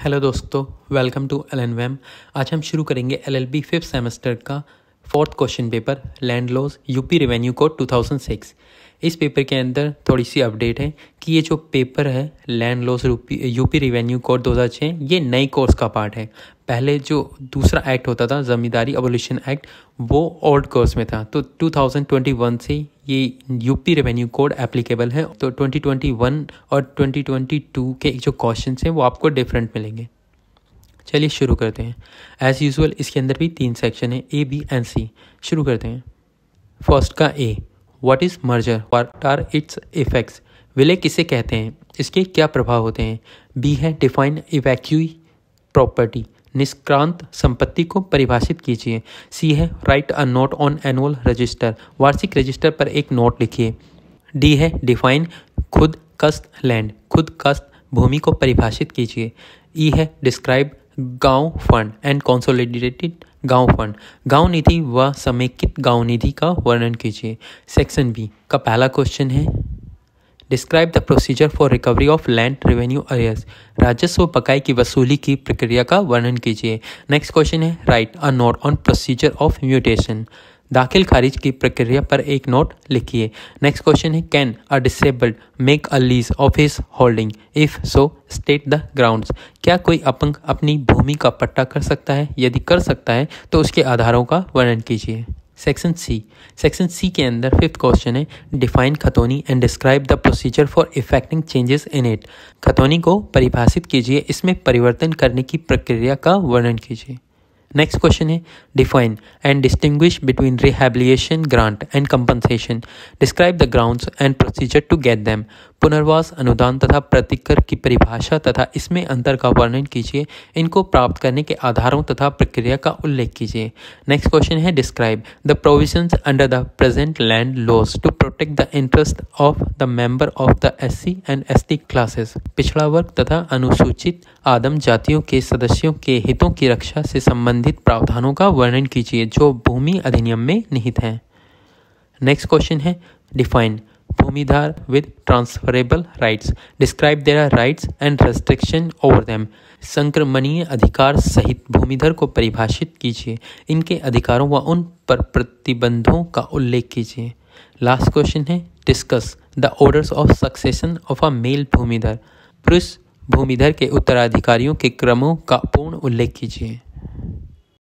Hello दोस्तों, welcome to LNVM। आज हम शुरू करेंगे LLB 5th सेमेस्टर का 4th question paper land laws UP revenue code 2006। इस पेपर के अंदर थोड़ी सी अपडेट है कि ये जो पेपर है land laws UP revenue code 2006 ये नई कोर्स का पार्ट है। पहले जो दूसरा एक्ट होता था ज़मींदारी अबोलिशन एक्ट वो ओल्ड कोर्स में था, तो 2021 से ये यूपी रेवेन्यू कोड एप्लीकेबल है। तो 2021 और 2022 के जो क्वेश्चन हैं वो आपको डिफरेंट मिलेंगे। चलिए शुरू करते हैं। एज़ यूजुअल इसके अंदर भी 3 सेक्शन है, A, B एंड C। शुरू करते हैं। फर्स्ट का A, what is merger, what are its effects. विलय किसे कहते हैं, इसके क्या प्रभाव होते हैं। B है डिफाइन इवैक्यूई प्रॉपर्टी, निष्क्रांत संपत्ति को परिभाषित कीजिए। C है right a note on annual register, वार्षिक रजिस्टर पर एक नोट लिखिए। D है डिफाइन खुद कस्त लैंड, खुद कस्त भूमि को परिभाषित कीजिए। E है डिस्क्राइब गांव फंड एंड कंसोलिडेटेड गांव फंड, गांव निधि व समेकित गांव निधि का वर्णन कीजिए। सेक्शन बी का पहला क्वेश्चन है describe the procedure for recovery of land revenue arrears, राजस्व बकाये की वसूली की प्रक्रिया का वर्णन कीजिए। नेक्स्ट क्वेश्चन है right a note on procedure of mutation, दाखिल खारिज की प्रक्रिया पर एक नोट लिखिए। नेक्स्ट क्वेश्चन है can a disabled make a lease of his holding, if so state the grounds, क्या कोई अपंग अपनी भूमि का पट्टा कर सकता है, यदि कर सकता है तो उसके आधारों का वर्णन कीजिए। सेक्शन सी के अंदर 5th क्वेश्चन है डिफाइन खतौनी and describe the procedure for effecting changes in it, खतौनी को परिभाषित कीजिए, इसमें परिवर्तन करने की प्रक्रिया का वर्णन कीजिए। नेक्स्ट क्वेश्चन है define and distinguish between rehabilitation grant and compensation, describe the grounds and procedure to get them, पुनर्वास अनुदान तथा प्रतिकर की परिभाषा तथा इसमें अंतर का वर्णन कीजिए, इनको प्राप्त करने के आधारों तथा प्रक्रिया का उल्लेख कीजिए। नेक्स्ट क्वेश्चन है describe the provisions under the present land laws to protect the interest of the member of the SC and ST classes, पिछड़ा वर्ग तथा अनुसूचित आदम जातियों के सदस्यों के हितों की रक्षा से संबंधित प्रावधानों का वर्णन कीजिए जो भूमि अधिनियम में निहित हैं। नेक्स्ट क्वेश्चन है define bhumidhar with transferable rights, describe their rights and restriction over them, संक्रमणीय अधिकार सहित भूमिधर को परिभाषित कीजिए, इनके अधिकारों व उन पर प्रतिबंधों का उल्लेख कीजिए। लास्ट क्वेश्चन है discuss the orders of succession of a male bhumidhar, पुरुष भूमिधर के उत्तराधिकारियों के क्रमों का पूर्ण उल्लेख कीजिए।